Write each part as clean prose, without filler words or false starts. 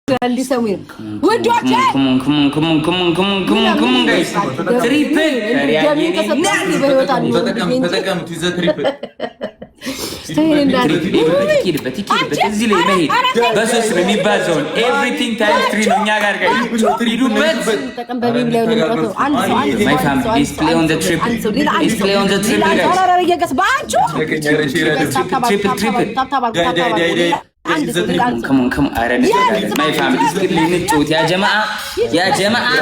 Grandi Samir. What do you Come on, guys. Triple. Everything times 3 ነው እኛ ጋር ጋር ይዱበት my family is play on the triple is play on the triple come on my family is killing it يا جماعه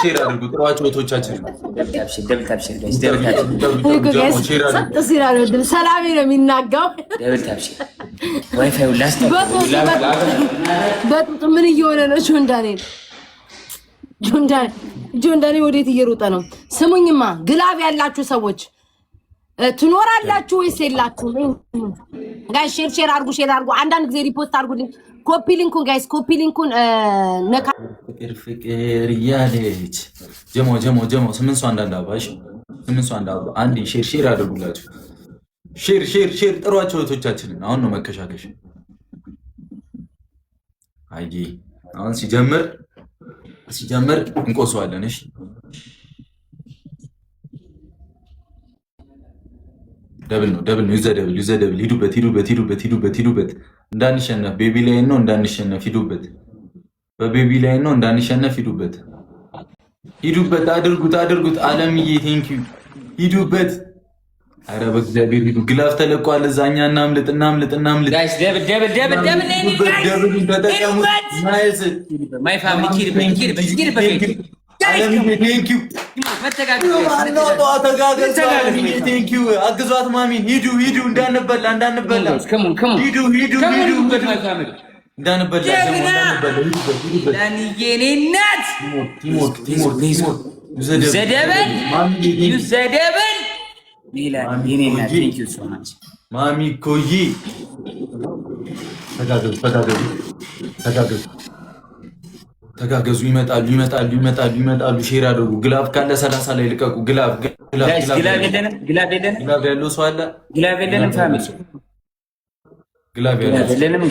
شير አድርጉ ጥሯቸው ወቶቻችን ሰላም ነው የሚናጋው ዋይፋይ ላስት በጥጥ ምን እየሆነ ነው ጆንዳኔ ወዴት እየሮጠ ነው ስሙኝማ ግላብ ያላችሁ ሰዎች ትኖራላችሁ ወይስ የላችሁም ጋይስ ሼር አድርጉ አንዳንድ ጊዜ ሪፖስት አድርጉልኝ ኮፒ ሊንኩን ነካ ፍቅር ያለች ጀሞ ስምንት ሰው አንዳንዳባሽ ስምንት ሰው አንዳንዳ አንድ ሼር አድርጉላችሁ ሼር ጥሯቸው ወቶቻችንን አሁን ነው መከሻከሽ አይ አሁን ሲጀምር እንቆሰዋለን እሺ ደብል ነው ዩዘደብል ሂዱበት እንዳንሸነፍ ቤቢ ላይ ነው እንዳንሸነፍ ሂዱበት በቤቢ ላይ ነው እንዳንሸነፍ ሂዱበት አድርጉት ዓለምዬ ቴንክ ዩ ሂዱበት አረ በእግዚአብሔር ሂዱ ግላፍ ተለቋል እዛኛ እናምልጥ ጋይስ ደብል ተጠቀሙ ናይስ ማይ ፋሚሊ ኪድ ቴንክ ዩ ቴንክ ዩ አግዟት ማሚን ሂዱ እንዳንበላ ሂዱ እንዳንበላ ዘደበን ማሚ ኮይ ተጋገዙ ይመጣሉ ሼር አድርጉ ግላፍ ካለ 30 ላይ ልቀቁ ግላፍ ያለው ሰው አለ ግላፍ የለንም ፋሚሊ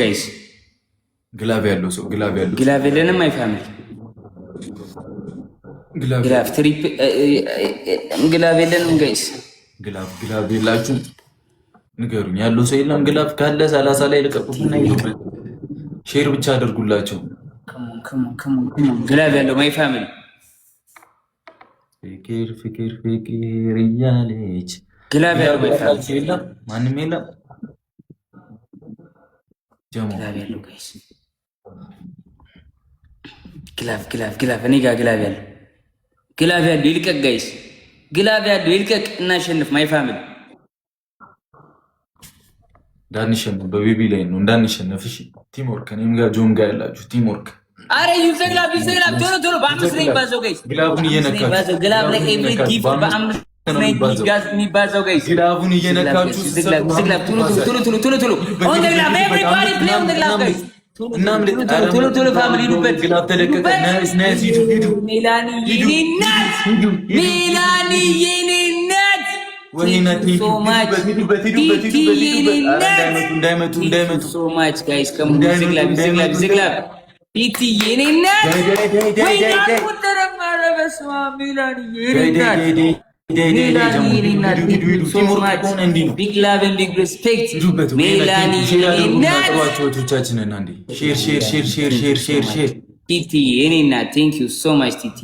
ጋይስ ግላፍ ያለው ሰው ግላፍ የለንም አይ ፋሚሊ ግላፍ ትሪፕ ግላፍ የለንም ጋይስ ግላፍ የላችሁ ንገሩኝ ያለው ሰው የለም ግላፍ ካለ 30 ላይ ልቀቁና ይሉበት ሼር ብቻ አድርጉላቸው ግላፍ ያለው ማይ ፋሚሊ ፍቅር እያለች ግላፍ ያለው ማይ ፋሚሊ የለም ማንም የለም ጀሞ ግላፍ ያለው ጋይስ ግላፍ እኔ ጋር ግላፍ ያለው ይልቀቅ ጋይስ ግላፍ ያለው ይልቀቅ እናሸንፍ ማይ ፋሚሊ እንዳንሸነፍ በቤቢ ላይ ነው እንዳንሸነፍ እሺ ቲምወርክ እኔም ጋር ጆን ጋር ያላችሁ ቲምወርክ አረ ዩዘግላብ ቶሎ በአምስት ላይ ባዘው ጋይስ ግላቡን እየነካችሁ ግላብ ላይ ኤቭሪ ጊፍት በአምስት ላይ የሚባዛው ጋይስ ግላቡን እየነካችሁ ዝግላብ ቶሎ ኦን ዘ ግላብ ኤቭሪባዲ ፕሌይ ኦን ዘ ግላብ ጋይስ ቶሎ ፋሚሊ ሂዱበት ግላብ ተለቀቀ ናይስ ሂዱ ሜላኒ የኔ እናት እንዳይመቱ ሶ ማች ጋይስ ዝግላብ ፒቲ የኔ እናት ወይ ተረማረ በስማ ሜላኒ የኔ እናት ሶ ማች ቢግ ላቭ ኤንድ ቢግ ሪስፔክት ሜላኒ የኔ እናት ወቶቻችንን አንዴ ሼር ቲቲ የኔ እናት ቴንክ ዩ ሶ ማች ቲቲ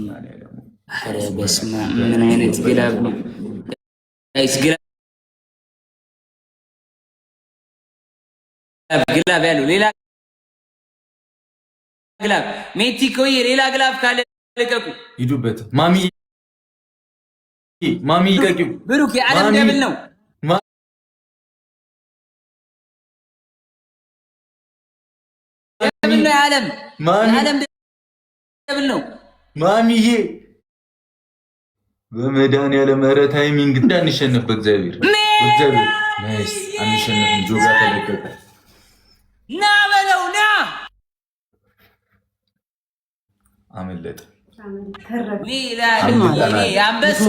አረ በስማ ምን አይነት ግላብ ነው ጋይስ ግላብ ያለው ሌላ ግላብ ሜቲኮዬ ሌላ ግላብ ካለ ልቀቁ ሂዱበት ማሚ ልቀቂው ብሩክ የዓለም ደብል ነው የዓለም ደብል ነው ማሚዬ በመድኃኒዓለም ኧረ ታይሚንግ እንዳንሸነፍ በእግዚአብሔር ናይስ አንሸነፍም ጆጋ ተለቀቀ ና በለው ና አመለጠ ሚላኒ አንበሳ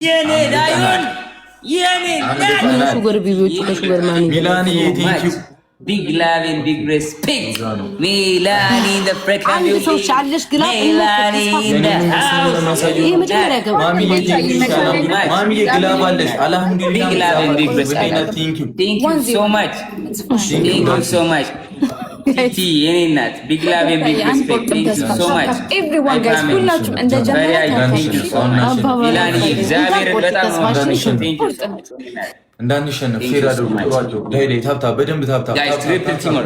የኔ ላዩን የኔ ሹገር ቢቢዎች ለሹገር ማኒ ሚላኒ ቴንክ ዩ Big love and big respect. Melanie in the freaking music. Melanie in the house. Mommy, ግላብ አለሽ አልሐምዱሊላህ Big love and big respect. thank you Thank you so much. Thank you so much. Titi የኔ እናት big love and big respect. Thank you so much. Everyone guys ሁላችሁም እንደ ጀመረ ሚላኒ እግዚአብሔርን በጣም thank you so much. እንዳንሸነፍ ሼር አድርጉ ጥሯቸው ዳይዴ ታብታ በደንብ ታብታ ጋይስ ትሪፕል ቲሞር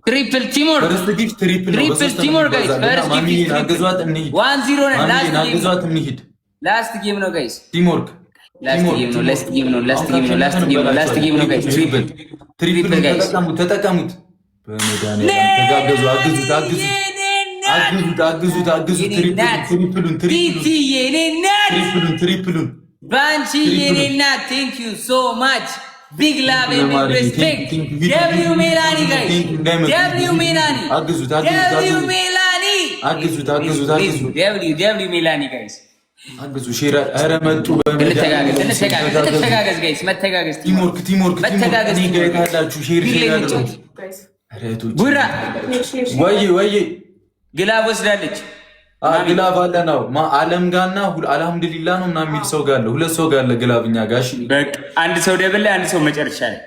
ትሪፕል ቲሞር ፈርስት ጊፍት ትሪፕል ነው ትሪፕል ቲሞር ጋይስ ፈርስት ጊፍት አግዟት እንሂድ 1-0 ነው አግዟት እንሂድ ላስት ጌም ነው ጋይስ ቲምወርክ ላስት ጌም ነው ጋይስ ትሪፕል ጋይስ ተጠቀሙት በመድኃኒዓለም ተጋገዙ አግዙት ትሪፕሉን ባንቺ የኔ እናት ቴንክ ዩ ሶ ማች ቢግ ላቭ ኤንድ ቢግ ሪስፔክት ደብሊው ሜላኒ ጋይስ ደብሊው ሜላኒ ደብሊው ሜላኒ ጋይስ አግዙ ሼር ኧረ መጡ እንተጋገዝ ጋይስ መተጋገዝ ቲምወርክ መተጋገዝ ታላችሁ ሼር አድርጉ ቡራ ወይ ግላብ ወስዳለች ግላብ አለ ነው አለም ጋና አልሐምዱሊላህ ነው ምናምን የሚል ሰው ጋር አለ ሁለት ሰው ጋር አለ ግላብኛ ጋሽ በቃ አንድ ሰው ደብል ላይ አንድ ሰው መጨረሻ ላይ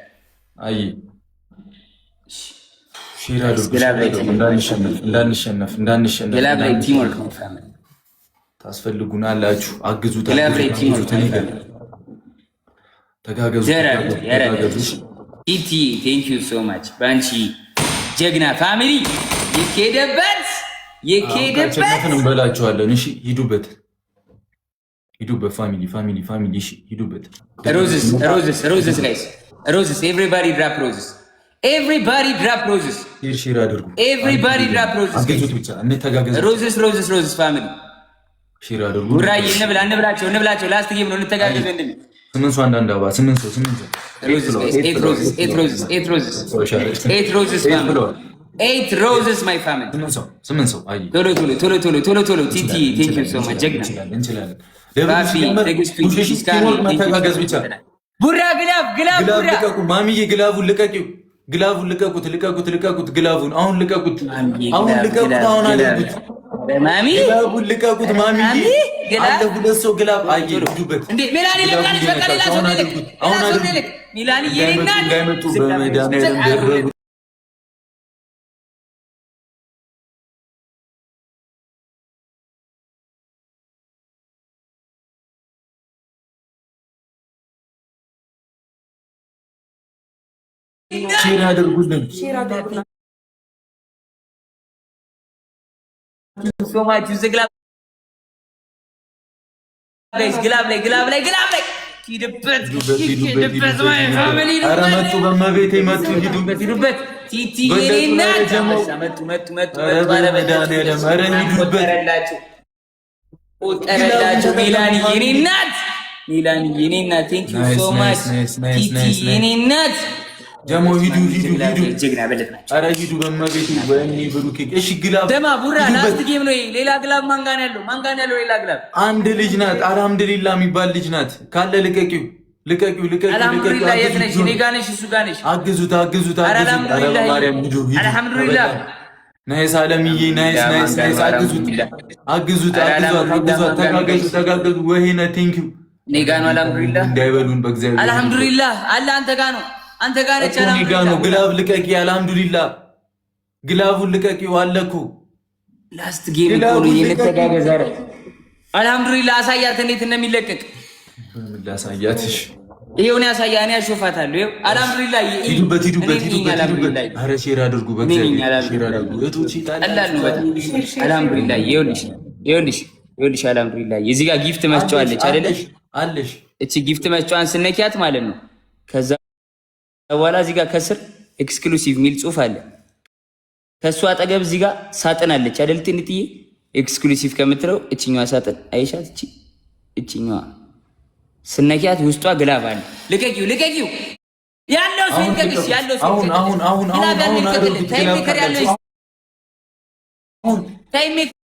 አይ ሼር አድርጉ እንዳንሸነፍ ግላብ ላይ ቲምወርክ ነው ፋሚሊ ታስፈልጉናላችሁ አግዙ ግላብ ላይ ቲምወርክ ተጋገዙ ኢቲ ቴንክ ዩ ሶ ማች ባንቺ ጀግና ፋሚሊ ይኬደበት እንበላችኋለን። እሺ ሂዱበት ፋሚሊ እሺ ሂዱበት። ሮዝስ ጋይስ ሮዝስ ኤቭሪባዲ ድራፕ ሮዝስ ሼር አድርጉ ኤቭሪባዲ ድራፕ ሮዝስ አግዙት ብቻ እንተጋገዝ ሮዝስ ፋሚሊ ሼር አድርጉ ጉራዬ እንብላቸው ላስት ጌም ነው እንተጋገዝ እንደሚ 8 ሰው አንዳንድ አባ 8 ሰው ኤት ሮዝስ ማይ ፋሚሊ 8 ሰው አይ ቶሎ ቲቲ ቴንክ ዩ ሶ ማች ጀግና እንችላለን መተጋገዝ ብቻ ቡራ ግላብ ልቀቁ ማሚዬ ግላቡን ልቀቁት ግላቡን አሁን ልቀቁት አሁን አለቁት ማሚ ግላቡን ልቀቁት ማሚዬ አለ ሁለት ሰው ግላብ አይ ሂዱበት እንዴ ሜላኒ ለቃለች በቃ ሌላ ሰው አሁን አድርጉት ሜላኒ የኔና እንዳይመጡ በመድኃኒዓለም ደረጉ ሼር አድርጉልን ሶ ማች ዝግላ ግላብ ላይ ሂዱበት ማይ ፋሚሊ ኧረ መጡ በመቤቴ መጡ ሂዱበት ቲቲ የኔና መጡ በመድኃኒዓለም ኧረ ሂዱበት ቆጠረላችሁ ሜላኒ የኔ እናት ቴንክ ዩ ሶ ማች ቲቲ የኔ እናት ጀሞ ሂዱ ጀግና በለጥናችሁ ኧረ ሂዱ በመቤቴ ወይኔ ብሩኬ እሺ ግላብ ደማ ቡራ ላስት ጌም ነው ሌላ ግላብ ማንጋን ያለው ሌላ ግላብ አንድ ልጅ ናት አልሐምዱሊላህ የሚባል ልጅ ናት ካለ ልቀቂው አልሐምዱሊላህ የት ነሽ እኔ ጋር ነሽ እሱ ጋር ነሽ አግዙት አልሐምዱሊላህ አልሐምዱሊላህ ናይስ አለምዬ ናይስ አግዙት ተጋገዙ ወይኔ ቴንክ ዩ እኔ ጋር ነው አልሐምዱሊላህ እንዳይበሉን በእግዚአብሔር አልሐምዱሊላህ አለ አንተ ጋር ነው አልሐምዱሊላህ ግላብ ልቀቂ አልሐምዱሊላህ ግላቡን ልቀቂው አለኩ ላስት ጌም እኮ ነው የምትተጋገዝ አይደል አልሐምዱሊላህ አሳያት እንዴት እንደሚለቀቅ ላሳያትሽ ይሄውን ያሳያ እኔ አሾፋታለሁ ይሄው አልሐምዱሊላህ ሂዱበት ኧረ ሼር አድርጉ በእግዚአብሔር ሼር አድርጉ እቶች ይጣላሉ በጣም አልሐምዱሊላህ ይኸውልሽ አልሐምዱሊላህ እዚህ ጋር ጊፍት መስጫዋለች አይደል አለሽ እቺ ጊፍት መስጫዋን ስነኪያት ማለት ነው ከዛ በኋላ እዚህ ጋር ከስር ኤክስክሉሲቭ ሚል ጽሑፍ አለ። ከሱ አጠገብ እዚህ ጋር ሳጥን አለች አይደል? ትንጥዬ ኤክስክሉሲቭ ከምትለው እቺኛዋ ሳጥን አይሻት? እቺኛዋ ስነኪያት ውስጧ ግላብ አለ። ልቀቂው ያለው ሰው ይልቀቅሽ። አሁን ታይም ሜከር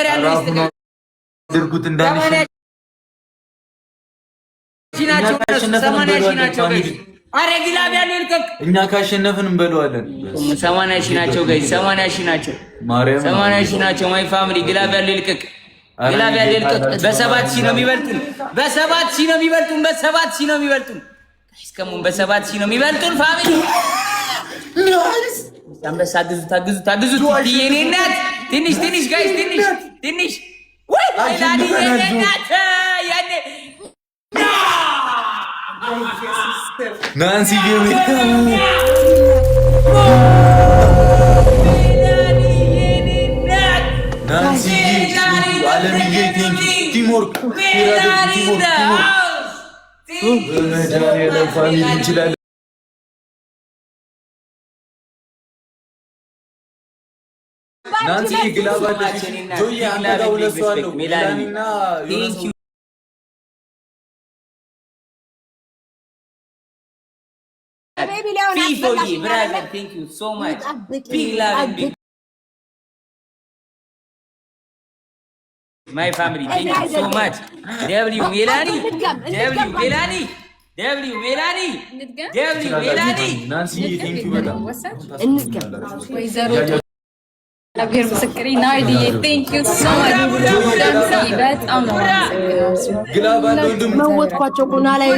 ያለው ድርጉት እንዳንሽ ናቸው አረ ግላብ ያለው ይልቀቅ። እኛ ካሸነፍን እንበለዋለን። 80 ሺህ ናቸው ጋይስ 80 ሺህ ናቸው። ማርያም 80 ሺህ ናቸው። ማይ ፋሚሊ ግላብ ያለው ይልቀቅ። ግላብ ያለው ይልቀቅ። በ7 ሺህ ነው የሚበልጡን። በ7 ሺህ ነው የሚበልጡን። በ7 ሺህ ነው የሚበልጡን። ጋይስ ከሙን በ7 ሺህ ነው የሚበልጡን ፋሚሊ። አንበሳ ታግዙት የኔ እናት ትንሽ ጋይስ ትንሽ ወይ ላዲ የኔ እናት ያኔ ናንሲ ቲምወርክ ፋሚሊ እንችላለን። ናንሲ ግላብ አለሽ ጆዬ አንተ ጋር ሁለት ሰው አለው ሜላኒና Fifoyi, brother, thank you so much. Big love and big. My family, thank you so much. W Melani. Nancy, thank you በጣም እግዚአብሔር ምስክሬ ናይዲዬ ቴንክ ዩ ሶ ማች በጣም ነው ግላብ አለው ድም መወጥኳቸው ቁና ላይ